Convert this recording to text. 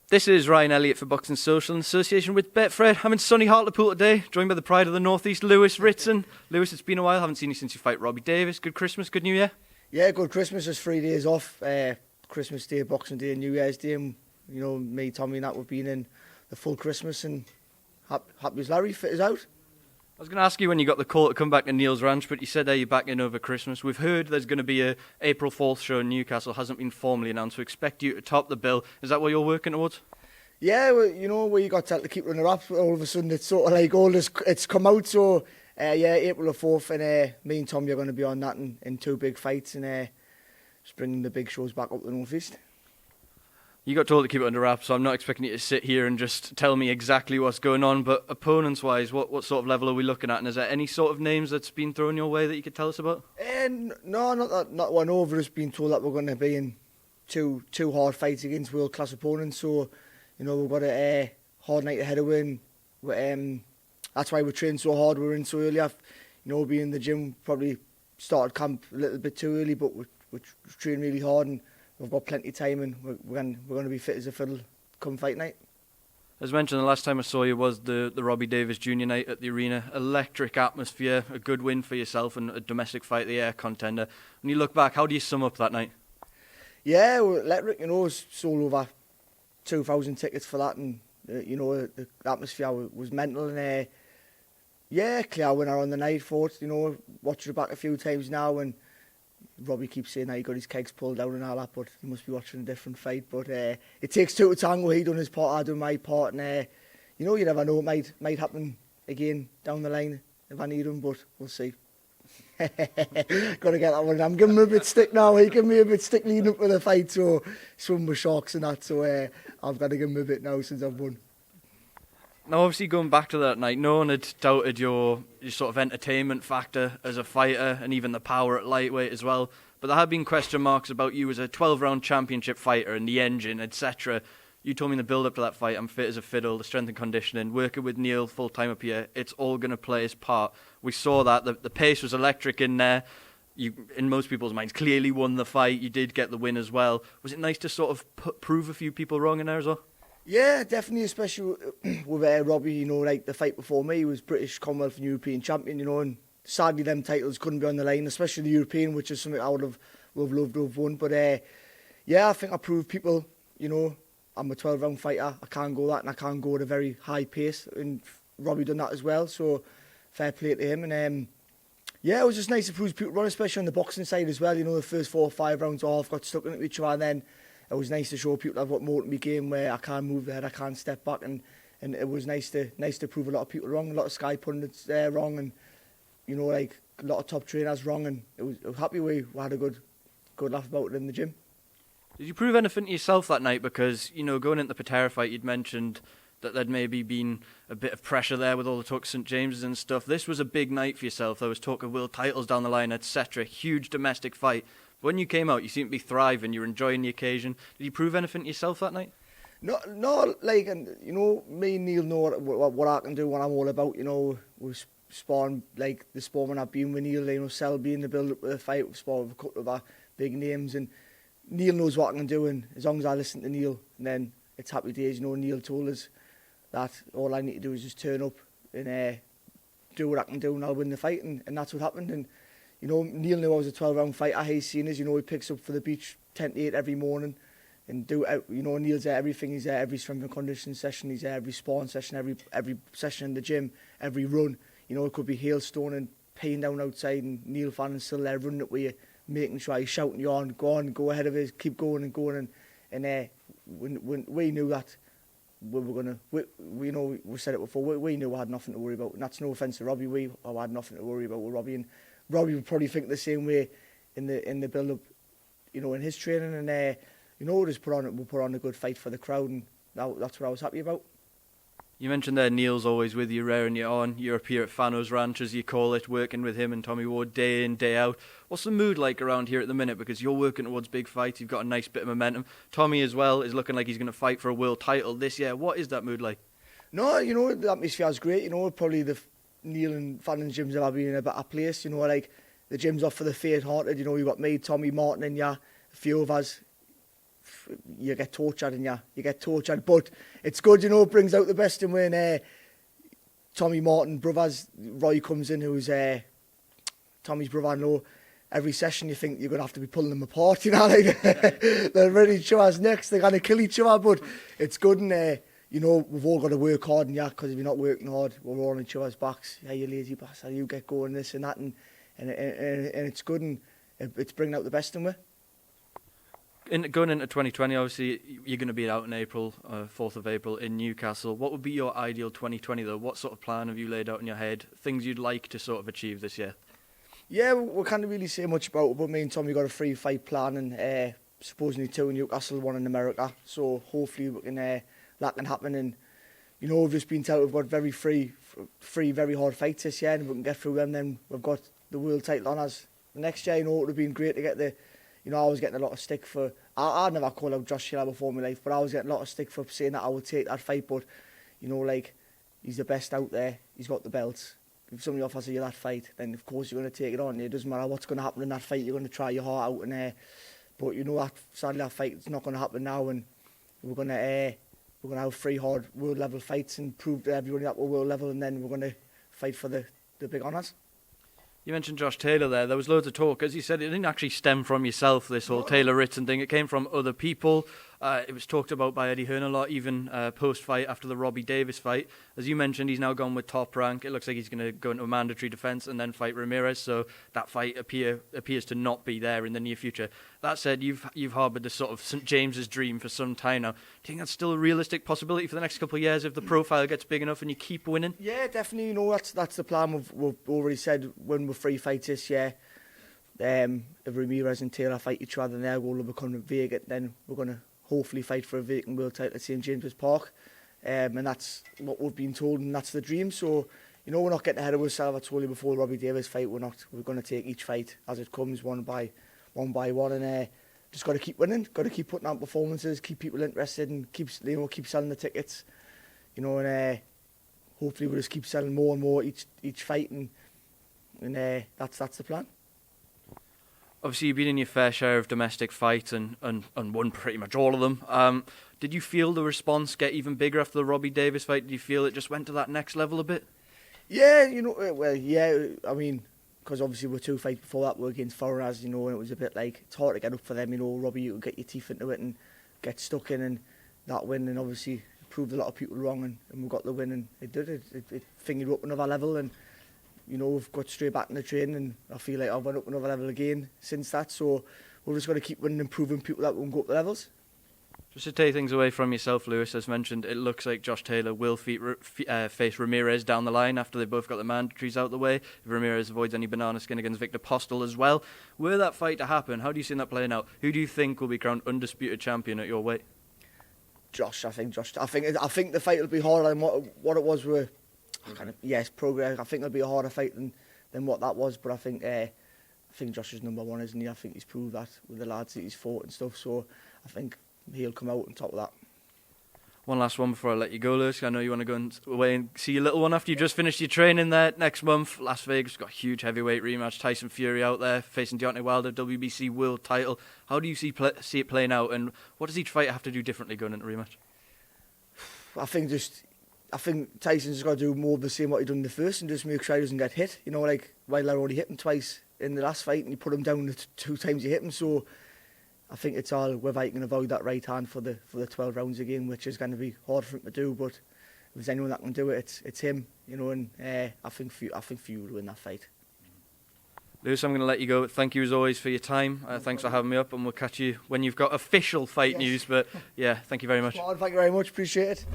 This is Ryan Elliott for Boxing Social in association with Betfred. I'm in sunny Hartlepool today, joined by the pride of the Northeast, Lewis Ritson. Lewis, it's been a while. Haven't seen you since you fight Robbie Davis. Good Christmas, good New Year. Yeah, good Christmas. There's 3 days off. Christmas Day, Boxing Day, New Year's Day. And, me, Tommy, and that we've been in the full Christmas. And happy as Larry, fit us out. I was going to ask you when you got the call to come back to Neals Ranch, but you said you're back in over Christmas. We've heard there's going to be a April 4th show in Newcastle. Hasn't been formally announced. We expect you to top the bill. Is that what you're working towards? Yeah, well, where you got to keep running up, all of a sudden it's sort of like all this, it's come out. So, April the 4th, and me and Tommy are going to be on that in 2 big fights, and just bringing the big shows back up the North East. You got told to keep it under wraps, so I'm not expecting you to sit here and just tell me exactly what's going on, but opponents-wise, what sort of level are we looking at, and is there any sort of names that's been thrown your way that you could tell us about? No, not one over. Just been told that we're going to be in two hard fights against world-class opponents, so, we've got a hard night ahead of win. That's why we're training so hard. We're in so early. Being in the gym, probably started camp a little bit too early, but we're training really hard, and we've got plenty of time, and we're going to be fit as a fiddle come fight night. As mentioned, the last time I saw you was the Robbie Davis Jr night at the arena. Electric atmosphere, a good win for yourself, and a domestic fight of the year contender. When you look back, how do you sum up that night? Yeah, well, electric. Sold over 2,000 tickets for that, and the atmosphere was mental. And clear winner on the night. Fought, watched it back a few times now, and Robbie keeps saying that he got his kegs pulled down and all that, but he must be watching a different fight. But it takes 2 to tango. He done his part, I done my part, and you never know, it might happen again down the line if I need him, but we'll see. Gotta get that one. I'm giving him a bit stick now. He gave me a bit stick leading up to the fight, so swim with sharks and that. So I've got to give him a bit now since I've won. Now, obviously, going back to that night, no one had doubted your sort of entertainment factor as a fighter and even the power at lightweight as well. But there have been question marks about you as a 12-round championship fighter and the engine, etc. You told me in the build-up to that fight, I'm fit as a fiddle, the strength and conditioning, working with Neil full-time up here, it's all going to play its part. We saw that. The pace was electric in there. You, in most people's minds, clearly won the fight. You did get the win as well. Was it nice to sort of prove a few people wrong in there as well? Yeah, definitely, especially with Robbie, like the fight before me, he was British, Commonwealth and European champion, and sadly them titles couldn't be on the line, especially the European, which is something I would have loved to have won. But I think I proved people, I'm a 12-round fighter, I can't go that, and I can't go at a very high pace, and Robbie done that as well, so fair play to him. And it was just nice to prove people wrong, especially on the boxing side as well. The first 4 or 5 rounds off, got stuck into each other, and then it was nice to show people I've got more to my game where I can't move the head, I can't step back, and it was nice to prove a lot of people wrong, a lot of Sky pundits wrong, and like a lot of top trainers wrong, and I was happy we had a good laugh about it in the gym. Did you prove anything to yourself that night? Because going into the Patera fight, you'd mentioned that there'd maybe been a bit of pressure there with all the talk of St James's and stuff. This was a big night for yourself. There was talk of world titles down the line, etc. Huge domestic fight. When you came out, you seemed to be thriving. You were enjoying the occasion. Did you prove anything to yourself that night? No, and me and Neil know what I can do, what I'm all about. We spawn like the spawn when I've been with Neil. Selby in the build-up of the fight, we've spawned with a couple of our big names, and Neil knows what I can do. And as long as I listen to Neil, and then it's happy days. Neil told us that all I need to do is just turn up and do what I can do, and I'll win the fight, and that's what happened. And Neil knew I was a 12-round fighter. He's seen us, he picks up for the beach 10 to 8 every morning and Neil's there everything. He's there every strength and conditioning session. He's there every spawn session, every session in the gym, every run. It could be hailstone and paying down outside, and Neil Fannon's still there running it with you, making sure he's shouting you on, go ahead of us, keep going and going. And when we knew that we were going to, we said it before, we knew we had nothing to worry about. And that's no offence to Robbie, we had nothing to worry about with Robbie. And Robbie would probably think the same way in the build-up, in his training. And, we'll put on a good fight for the crowd, and that's what I was happy about. You mentioned there Neil's always with you, raring you on. You're up here at Fano's Ranch, as you call it, working with him and Tommy Ward day in, day out. What's the mood like around here at the minute? Because you're working towards big fights, you've got a nice bit of momentum. Tommy as well is looking like he's going to fight for a world title this year. What is that mood like? No, the atmosphere is great. Probably the Neil and Fannon's gyms have been in a better place. Like the gyms off for the faint-hearted. You've got me, Tommy, Martin, and a few of us you get tortured and you get tortured. But it's good, you know, it brings out the best in when Tommy Martin brothers, Roy comes in, who's Tommy's brother. I know every session you think you're going to have to be pulling them apart, you know, like they're ready to show us next, they're going to kill each other, but it's good and you know, we've all got to work hard and because if you're not working hard, we're all on each other's backs. Yeah, you lazy bastard, you get going, this and that, and it's good and it's bringing out the best in me. Going into 2020, obviously, you're going to be out in April, 4th of April, in Newcastle. What would be your ideal 2020, though? What sort of plan have you laid out in your head? Things you'd like to sort of achieve this year? Yeah, we can't really say much about it, but me and Tommy got a free fight plan, and supposedly 2 in Newcastle, 1 in America. So hopefully we can, that can happen. And, you know, we've just been told we've got very very hard fights this year, and if we can get through them, then we've got the world title on us. Next year, you know, it would have been great to get the... You know, I was getting a lot of stick for... I never called out Josh Taylor before in my life, but I was getting a lot of stick for saying that I would take that fight. But, you know, like, he's the best out there. He's got the belts. If somebody offers you that fight, then of course you're going to take it on. It doesn't matter what's going to happen in that fight. You're going to try your heart out. But, you know, sadly, that fight is not going to happen now. And we're going to have 3 hard world-level fights and prove to everybody that we're world level. And then we're going to fight for the big honours. You mentioned Josh Taylor there. There was loads of talk. As you said, it didn't actually stem from yourself, this whole Taylor Ritson thing. It came from other people. It was talked about by Eddie Hearn a lot, even post-fight after the Robbie Davis fight. As you mentioned, he's now gone with Top Rank. It looks like he's going to go into a mandatory defence and then fight Ramirez. So that fight appears to not be there in the near future. That said, you've harboured this sort of St James's dream for some time now. Do you think that's still a realistic possibility for the next couple of years if the profile gets big enough and you keep winning? Yeah, definitely. You know, that's the plan. We've already said when we're 3 fights this year. If Ramirez and Taylor fight each other, and their goal will become vacant, then we're going to hopefully fight for a vacant world title at St James's Park. And that's what we've been told, and that's the dream. So, you know, we're not getting ahead of ourselves. I told you before the Robbie Davis fight, we're going to take each fight as it comes, one by one, and just got to keep winning, got to keep putting out performances, keep people interested, and keep selling the tickets, you know, and hopefully we'll just keep selling more and more each fight, and that's the plan. Obviously, you've been in your fair share of domestic fights and won pretty much all of them. Did you feel the response get even bigger after the Robbie Davis fight? Did you feel it just went to that next level a bit? Yeah, you know, well, yeah, I mean, because obviously we're 2 fights before that, we're against foreigners, you know, and it was a bit like, it's hard to get up for them, you know, Robbie, you could get your teeth into it and get stuck in, and that win, and obviously proved a lot of people wrong, and we got the win, and it fingered up another level, and, you know, we've got straight back in the training, and I feel like I've went up another level again since that, so we're just got to keep winning and proving people that we can go up the levels. Just to take things away from yourself, Lewis, as mentioned, it looks like Josh Taylor will face Ramirez down the line after they both got the mandatories out the way. If Ramirez avoids any banana skin against Victor Postel as well. Were that fight to happen, how do you see that playing out? Who do you think will be crowned undisputed champion at your weight? Josh. I think the fight will be harder than what it was with. Progress. I think it'll be a harder fight than what that was, but I think Josh is number 1, isn't he? I think he's proved that with the lads that he's fought and stuff. So I think he'll come out on top of that. One last one before I let you go, Lewis. I know you want to go away and see your little one after you just finished your training there next month. Las Vegas got a huge heavyweight rematch. Tyson Fury out there facing Deontay Wilder, WBC world title. How do you see it playing out, and what does each fighter have to do differently going into rematch? I think Tyson's got to do more of the same what he done in the first, and just make sure he doesn't get hit. You know, like Wilder already hit him twice in the last fight, and you put him down the 2 times you hit him. So I think it's all whether he can avoid that right hand for the 12 rounds again, which is going to be hard for him to do. But if there's anyone that can do it, it's him. You know, and I think Fury will win that fight. Lewis, I'm going to let you go. Thank you as always for your time. Thanks for having me up, and we'll catch you when you've got official fight news. But yeah, thank you very much. Thank you very much. Appreciate it.